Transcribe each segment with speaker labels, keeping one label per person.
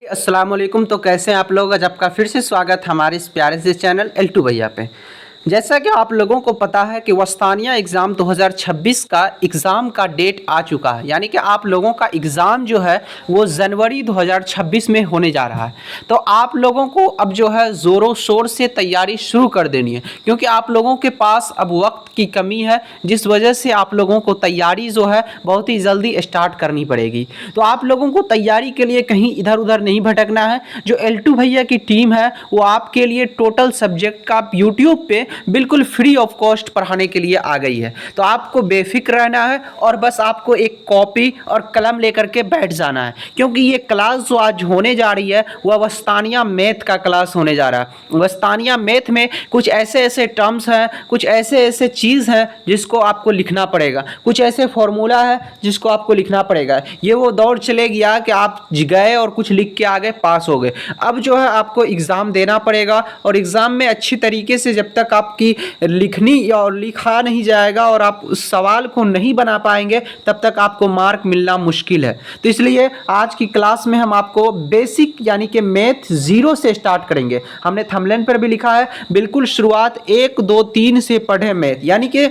Speaker 1: अस्सलाम वालेकुम। तो कैसे हैं आप लोग? आज आपका फिर से स्वागत हमारे इस प्यारे से चैनल L2 भैया पे। जैसा कि आप लोगों को पता है कि वस्तानिया एग्ज़ाम 2026 का एग्ज़ाम का डेट आ चुका है, यानी कि आप लोगों का एग्ज़ाम जो है वो जनवरी 2026 में होने जा रहा है। तो आप लोगों को अब जो है ज़ोरों शोर से तैयारी शुरू कर देनी है, क्योंकि आप लोगों के पास अब वक्त की कमी है, जिस वजह से आप लोगों को तैयारी जो है बहुत ही जल्दी स्टार्ट करनी पड़ेगी। तो आप लोगों को तैयारी के लिए कहीं इधर उधर नहीं भटकना है। जो L2 भैया की टीम है वो आपके लिए टोटल सब्जेक्ट का यूट्यूब पे बिल्कुल फ्री ऑफ कॉस्ट पढ़ाने के लिए आ गई है। तो आपको बेफिक्र रहना है और बस आपको एक कॉपी और कलम लेकर के बैठ जाना है, क्योंकि ये क्लास जो आज होने जा रही है वह वस्तानिया मैथ का क्लास होने जा रहा है। वस्तानिया मैथ में कुछ ऐसे ऐसे टर्म्स हैं, कुछ ऐसे ऐसे चीज़ हैं जिसको आपको लिखना पड़ेगा, कुछ ऐसे फॉर्मूला है जिसको आपको लिखना पड़ेगा। ये वो दौर चले गया कि आप गए और कुछ लिख के आ गए, पास हो गए। अब जो है आपको एग्ज़ाम देना पड़ेगा, और एग्ज़ाम में अच्छी तरीके से जब तक आपकी लिखनी और लिखा नहीं जाएगा और आप उस सवाल को नहीं बना पाएंगे तब तक आपको मार्क मिलना मुश्किल है। तो इसलिए आज की क्लास में हम आपको बेसिक यानी कि मैथ 0 से स्टार्ट करेंगे। हमने थंबनेल पर भी लिखा है, बिल्कुल शुरुआत 1 2 3 से पढ़े मैथ, यानी कि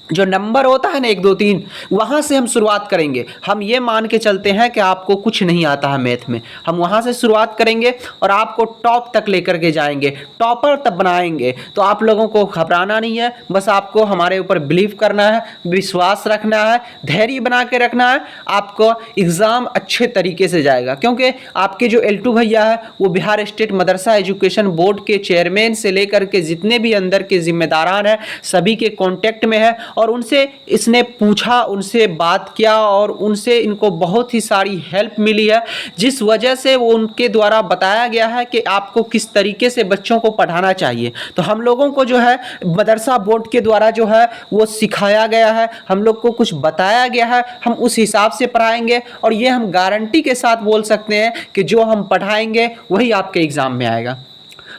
Speaker 1: जो नंबर होता है ना 1 2 3, वहाँ से हम शुरुआत करेंगे। हम ये मान के चलते हैं कि आपको कुछ नहीं आता है मैथ में, हम वहाँ से शुरुआत करेंगे और आपको टॉप तक लेकर के जाएंगे, टॉपर तक बनाएंगे। तो आप लोगों को घबराना नहीं है, बस आपको हमारे ऊपर बिलीव करना है, विश्वास रखना है, धैर्य बना के रखना है। आपको एग्ज़ाम अच्छे तरीके से जाएगा, क्योंकि आपके जो L2 भैया है वो बिहार स्टेट मदरसा एजुकेशन बोर्ड के चेयरमैन से लेकर के जितने भी अंदर के जिम्मेदारान हैं सभी के कॉन्टेक्ट में है, और उनसे इसने पूछा, उनसे बात किया और उनसे इनको बहुत ही सारी हेल्प मिली है, जिस वजह से वो उनके द्वारा बताया गया है कि आपको किस तरीके से बच्चों को पढ़ाना चाहिए। तो हम लोगों को जो है मदरसा बोर्ड के द्वारा जो है वो सिखाया गया है, हम लोग को कुछ बताया गया है, हम उस हिसाब से पढ़ाएंगे। और ये हम गारंटी के साथ बोल सकते हैं कि जो हम पढ़ाएंगे वही आपके एग्ज़ाम में आएगा।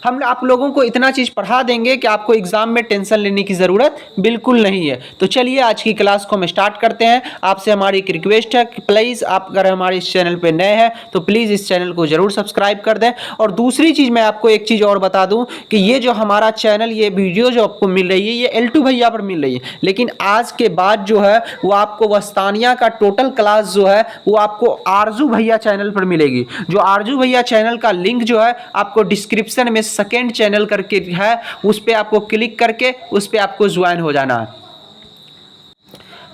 Speaker 1: हम आप लोगों को इतना चीज़ पढ़ा देंगे कि आपको एग्ज़ाम में टेंशन लेने की ज़रूरत बिल्कुल नहीं है। तो चलिए आज की क्लास को हम स्टार्ट करते हैं। आपसे हमारी एक रिक्वेस्ट है कि प्लीज़ आप अगर हमारे इस चैनल पे नए हैं तो प्लीज़ इस चैनल को ज़रूर सब्सक्राइब कर दें। और दूसरी चीज़ मैं आपको एक चीज़ और बता दूँ कि ये जो हमारा चैनल, ये वीडियो जो आपको मिल रही है ये L2 भैया पर मिल रही है, लेकिन आज के बाद जो है वो आपको वस्तानिया का टोटल क्लास जो है वो आपको आरजू भैया चैनल पर मिलेगी। जो आरजू भैया चैनल का लिंक जो है आपको डिस्क्रिप्शन में सेकेंड चैनल करके है, उस पर आपको क्लिक करके उस पर आपको ज्वाइन हो जाना है।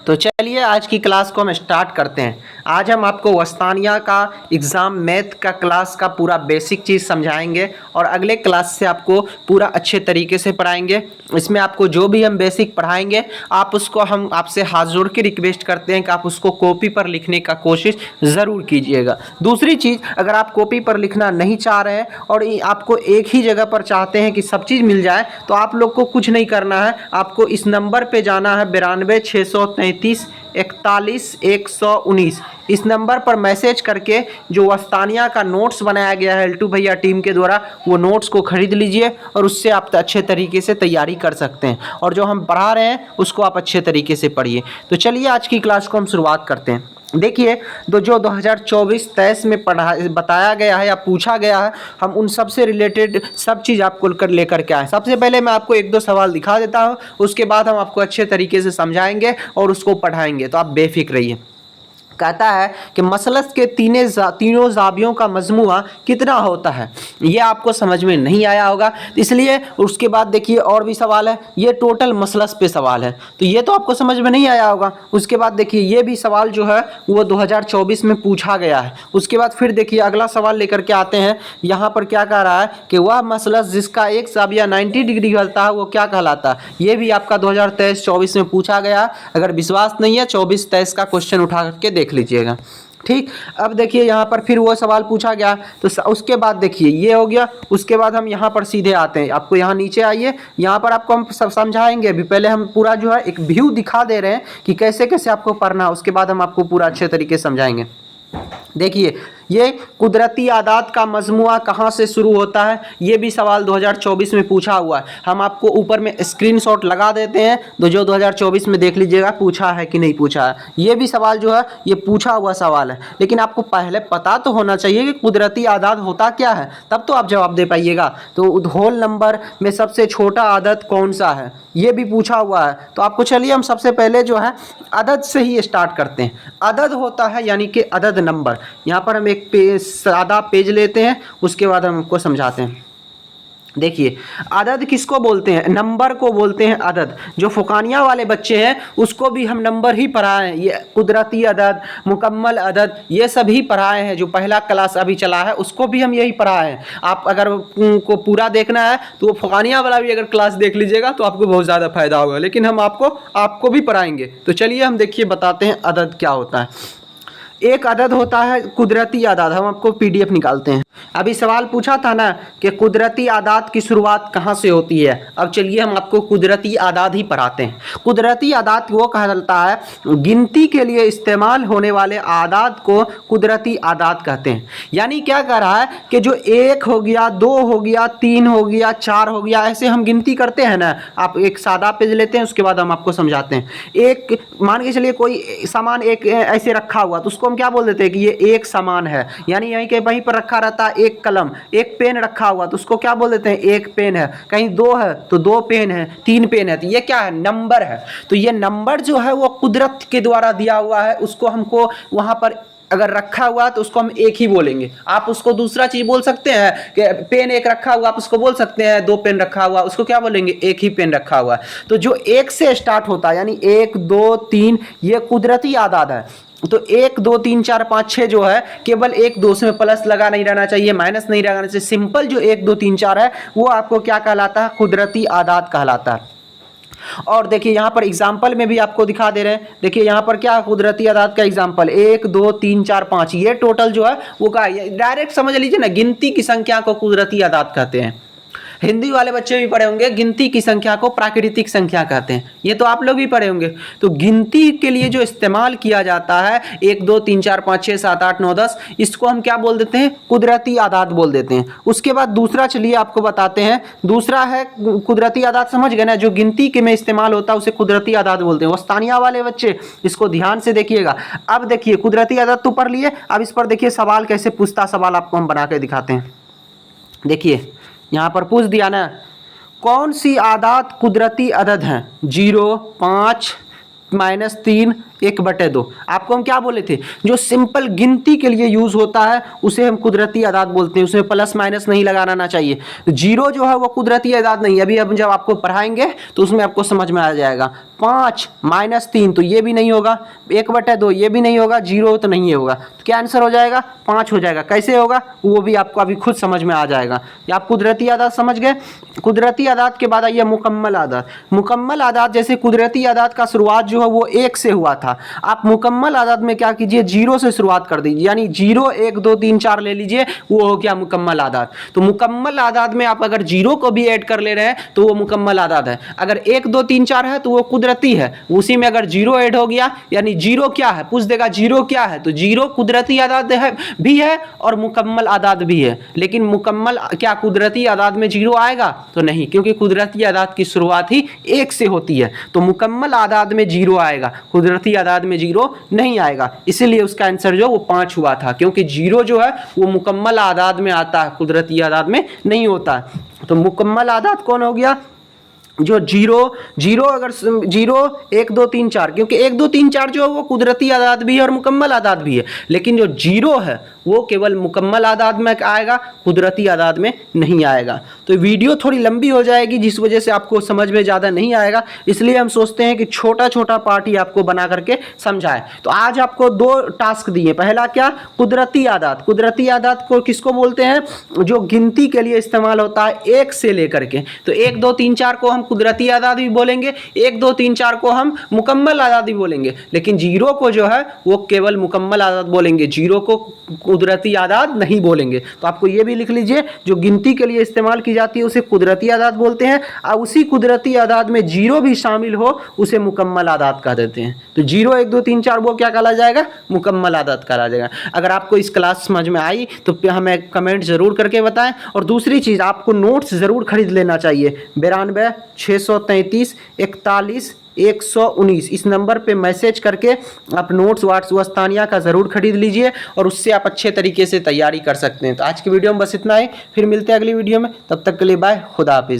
Speaker 1: तो चलिए आज की क्लास को हम स्टार्ट करते हैं। आज हम आपको वस्तानिया का एग्ज़ाम मैथ का क्लास का पूरा बेसिक चीज़ समझाएंगे और अगले क्लास से आपको पूरा अच्छे तरीके से पढ़ाएंगे। इसमें आपको जो भी हम बेसिक पढ़ाएंगे आप उसको, हम आपसे हाथ जोड़ के रिक्वेस्ट करते हैं कि आप उसको कॉपी पर लिखने का कोशिश ज़रूर कीजिएगा। दूसरी चीज़, अगर आप कॉपी पर लिखना नहीं चाह रहे हैं और आपको एक ही जगह पर चाहते हैं कि सब चीज़ मिल जाए, तो आप लोग को कुछ नहीं करना है, आपको इस नंबर पर जाना है 92 633 41 119। इस नंबर पर मैसेज करके जो वस्तानिया का नोट्स बनाया गया है L2 भैया टीम के द्वारा, वो नोट्स को खरीद लीजिए और उससे आप अच्छे तरीके से तैयारी कर सकते हैं, और जो हम पढ़ा रहे हैं उसको आप अच्छे तरीके से पढ़िए। तो चलिए आज की क्लास को हम शुरुआत करते हैं। देखिए, तो जो 2024-23 में बताया गया है या पूछा गया है, हम उन सब से रिलेटेड सब चीज़ आपको लेकर के आए। सबसे पहले मैं आपको 1 2 सवाल दिखा देता हूँ, उसके बाद हम आपको अच्छे तरीके से समझाएंगे और उसको पढ़ाएंगे, तो आप बेफिक्र रहिए। कहता है कि मसलस के तीनों ज़ावियों का मजमुआ कितना होता है। ये आपको समझ में नहीं आया होगा, इसलिए उसके बाद देखिए और भी सवाल है, ये टोटल मसलस पे सवाल है, तो ये तो आपको समझ में नहीं आया होगा। उसके बाद देखिए ये भी सवाल जो है वो 2024 में पूछा गया है। उसके बाद फिर देखिए अगला सवाल लेकर के आते हैं। यहाँ पर क्या कह रहा है कि वह मसलस जिसका एक ज़ाविया 90 डिग्री होता है वो क्या कहलाता है। ये भी आपका 2023-24 में पूछा गया। अगर विश्वास नहीं है 24-23 का क्वेश्चन उठा करके देख लीजिएगा, ठीक। अब देखिए यहाँ पर फिर वो सवाल पूछा गया, तो उसके बाद देखिए ये हो गया। उसके बाद हम यहाँ पर सीधे आते हैं, आपको यहाँ नीचे आइए, यहाँ पर आपको हम सब समझाएंगे। अभी पहले हम पूरा जो है एक व्यू दिखा दे रहे हैं कि कैसे कैसे आपको पढ़ना है, उसके बाद हम आपको पूरा अच्छे तरीके से समझाएंगे। देखिए ये कुदरती आदात का मजमुआ कहाँ से शुरू होता है, ये भी सवाल 2024 में पूछा हुआ है। हम आपको ऊपर में स्क्रीनशॉट लगा देते हैं, तो जो 2024 में देख लीजिएगा पूछा है कि नहीं पूछा है। ये भी सवाल जो है ये पूछा हुआ सवाल है, लेकिन आपको पहले पता तो होना चाहिए कि कुदरती आदात होता क्या है, तब तो आप जवाब दे पाइएगा। तो होल नंबर में सबसे छोटा आदत कौन सा है, ये भी पूछा हुआ है। तो आपको चलिए हम सबसे पहले जो है अदद से ही स्टार्ट करते हैं। अदद होता है यानी कि अदद नंबर। यहाँ पर हम एक सादा पेज लेते हैं, उसके बाद हम आपको समझाते हैं। देखिए अदद किसको बोलते हैं, नंबर को बोलते हैं अदद। जो फुकानिया वाले बच्चे हैं उसको भी हम नंबर ही पढ़ाए हैं, ये कुदरती अदद, मुकम्मल अदद, ये सभी पढ़ाए हैं। जो पहला क्लास अभी चला है उसको भी हम यही पढ़ाए हैं। आप अगर को पूरा देखना है तो वो फुकानिया वाला भी अगर क्लास देख लीजिएगा तो आपको बहुत ज़्यादा फायदा होगा, लेकिन हम आपको भी पढ़ाएंगे। तो चलिए हम देखिए बताते हैं अदद क्या होता है। एक अदद होता है कुदरती आदात। हम आपको पीडीएफ निकालते हैं। अभी सवाल पूछा था ना कि कुदरती आदात की शुरुआत कहाँ से होती है। अब चलिए हम आपको कुदरती आदात ही पढ़ाते हैं। कुदरती आदात वो कहलाता है, गिनती के लिए इस्तेमाल होने वाले आदात को कुदरती आदात कहते हैं। यानी क्या कह रहा है कि जो 1 हो गया, 2 हो गया, 3 हो गया, 4 हो गया, ऐसे हम गिनती करते हैं ना। आप एक सादा पेज लेते हैं, उसके बाद हम आपको समझाते हैं। एक मान के चलिए कोई सामान एक ऐसे रखा हुआ, तो उसको हम क्या बोल देते हैं कि ये एक सामान है। यानी यहीं के वहीं पर रखा रहता है एक कलम, एक पेन रखा हुआ, तो उसको क्या बोल देते हैं, एक पेन है। कहीं 2 है तो 2 पेन है, 3 पेन है, तो ये क्या है, नंबर है। तो ये नंबर जो है वो कुदरत के द्वारा दिया हुआ है। उसको हमको वहां पर अगर रखा हुआ है तो उसको हम एक ही बोलेंगे। आप उसको दूसरा चीज बोल सकते हैं कि पेन एक रखा हुआ, आप उसको बोल सकते हैं 2 पेन रखा हुआ, उसको क्या बोलेंगे, एक ही पेन रखा हुआ है। तो जो एक से स्टार्ट होता है यानी 1 2 3, ये कुदरती आदात है। तो 1 2 3 4 5 6 जो है केवल 1 2 में प्लस लगा नहीं रहना चाहिए, माइनस नहीं लगाना चाहिए। सिंपल जो 1 2 3 4 है वो आपको क्या कहलाता है, कुदरती आदात कहलाता है। और देखिए यहाँ पर एग्जाम्पल में भी आपको दिखा दे रहे हैं। देखिए यहाँ पर क्या कुदरती आदात का एग्जाम्पल, 1 2 3 4 5, ये टोटल जो है वो का डायरेक्ट समझ लीजिए ना, गिनती की संख्या को कुदरती आदात कहते हैं। हिंदी वाले बच्चे भी पढ़े होंगे, गिनती की संख्या को प्राकृतिक संख्या कहते हैं। ये तो आप लोग भी पढ़े होंगे। तो गिनती के लिए जो इस्तेमाल किया जाता है 1 2 3 4 5 6 7 8 9 10, इसको हम क्या बोल देते हैं, कुदरती आदात बोल देते हैं। उसके बाद दूसरा चलिए आपको बताते हैं। दूसरा है कुदरती आदात, समझ गए ना, जो गिनती के में इस्तेमाल होता है उसे कुदरती आदात बोलते हैं। वस्तानिया वाले बच्चे इसको ध्यान से देखिएगा। अब देखिए कुदरती आदात तो पढ़ लिए, अब इस पर देखिए सवाल कैसे पूछता, सवाल आपको हम बना के दिखाते हैं। देखिए यहाँ पर पूछ दिया ना, कौन सी आदात कुदरती अदद हैं, 0 5 -3 1/2। आपको हम क्या बोले थे, जो सिंपल गिनती के लिए यूज होता है उसे हम कुदरती आदात बोलते हैं। उसमें प्लस माइनस नहीं लगाना चाहिए। 0 जो है वो कुदरती आदात नहीं है। अभी अब जब आपको पढ़ाएंगे तो उसमें आपको समझ में आ जाएगा। 5 -3 तो ये भी नहीं होगा, 1/2 ये भी नहीं होगा, 0 तो नहीं होगा। तो क्या आंसर हो जाएगा, 5 हो जाएगा। कैसे होगा वो भी आपको अभी खुद समझ में आ जाएगा। या आप कुदरती आदात समझ गए। कुदरती आदात के बाद आइए मुकम्मल आदात। मुकम्मल आदात जैसे कुदरती आदात का शुरुआत जो है वो 1 से हुआ था, आप मुकम्मल आदात में क्या कीजिए, 0 से शुरुआत कर दीजिए। यानी 0 1 2 3 4 ले लीजिए, वो हो गया मुकम्मल आदात। तो मुकम्मल आदात में आप अगर 0 को भी ऐड कर ले रहे हैं तो वो मुकम्मल आदात है। अगर 1 2 3 4 है तो वो कुदरती है। उसी में अगर 0 ऐड हो गया, यानी 0 क्या है, पूछ देगा 0 क्या है, तो 0 कुदरती आदात है भी है और मुकम्मल आदात भी है। लेकिन मुकम्मल क्या कुदरती आदात में 0 आएगा, तो नहीं, क्योंकि कुदरती आदात की शुरुआत ही 1 से होती है। तो मुकम्मल आदात में 0 आएगा, कुदरती आदात में 0 नहीं आएगा। इसीलिए उसका आंसर जो वो 5 हुआ था, क्योंकि 0 जो है वो मुकम्मल आदात में आता है, कुदरती आदात में नहीं होता। तो मुकम्मल आदात कौन हो गया, जो 0 अगर 0 1 2 3 4, क्योंकि 1 2 3 4 जो है वो कुदरती आदात भी है और मुकम्मल आदात भी है। लेकिन जो 0 है वो केवल मुकम्मल आदात में आएगा, कुदरती आदात में नहीं आएगा। तो वीडियो थोड़ी लंबी हो जाएगी, जिस वजह से आपको समझ में ज़्यादा नहीं आएगा। इसलिए हम सोचते हैं कि छोटा छोटा पार्ट ही आपको बना करके समझाएं। तो आज आपको 2 टास्क दिए। पहला क्या, कुदरती आदात। कुदरती आदात को किसको बोलते हैं, जो गिनती के लिए इस्तेमाल होता है 1 से लेकर के। तो 1 2 3 4 को हम कुदरती आदात भी बोलेंगे, 1 2 3 4 को हम मुकम्मल आदात भी बोलेंगे। लेकिन 0 को जो है वो केवल मुकम्मल आदात बोलेंगे, 0 को कुदरती आदाद नहीं बोलेंगे। तो आपको ये भी लिख लीजिए, जो गिनती के लिए इस्तेमाल की जाती है उसे कुदरती आदाद बोलते हैं, और उसी कुदरती आदाद में जीरो भी शामिल हो उसे मुकम्मल आदाद कह देते हैं। तो 0 1 2 3 4 वो क्या कहला जाएगा? मुकम्मल आदाद कहला जाएगा। अगर आपको इस क्लास समझ में आई तो हमें कमेंट जरूर करके बताएं। और दूसरी चीज़, आपको नोट्स ज़रूर खरीद लेना चाहिए। 92 633 41 119 इस नंबर पे मैसेज करके आप नोट्स वात्स्तानिया का ज़रूर खरीद लीजिए, और उससे आप अच्छे तरीके से तैयारी कर सकते हैं। तो आज की वीडियो में बस इतना ही, फिर मिलते हैं अगली वीडियो में। तब तक के लिए बाय, खुदा हाफिज़।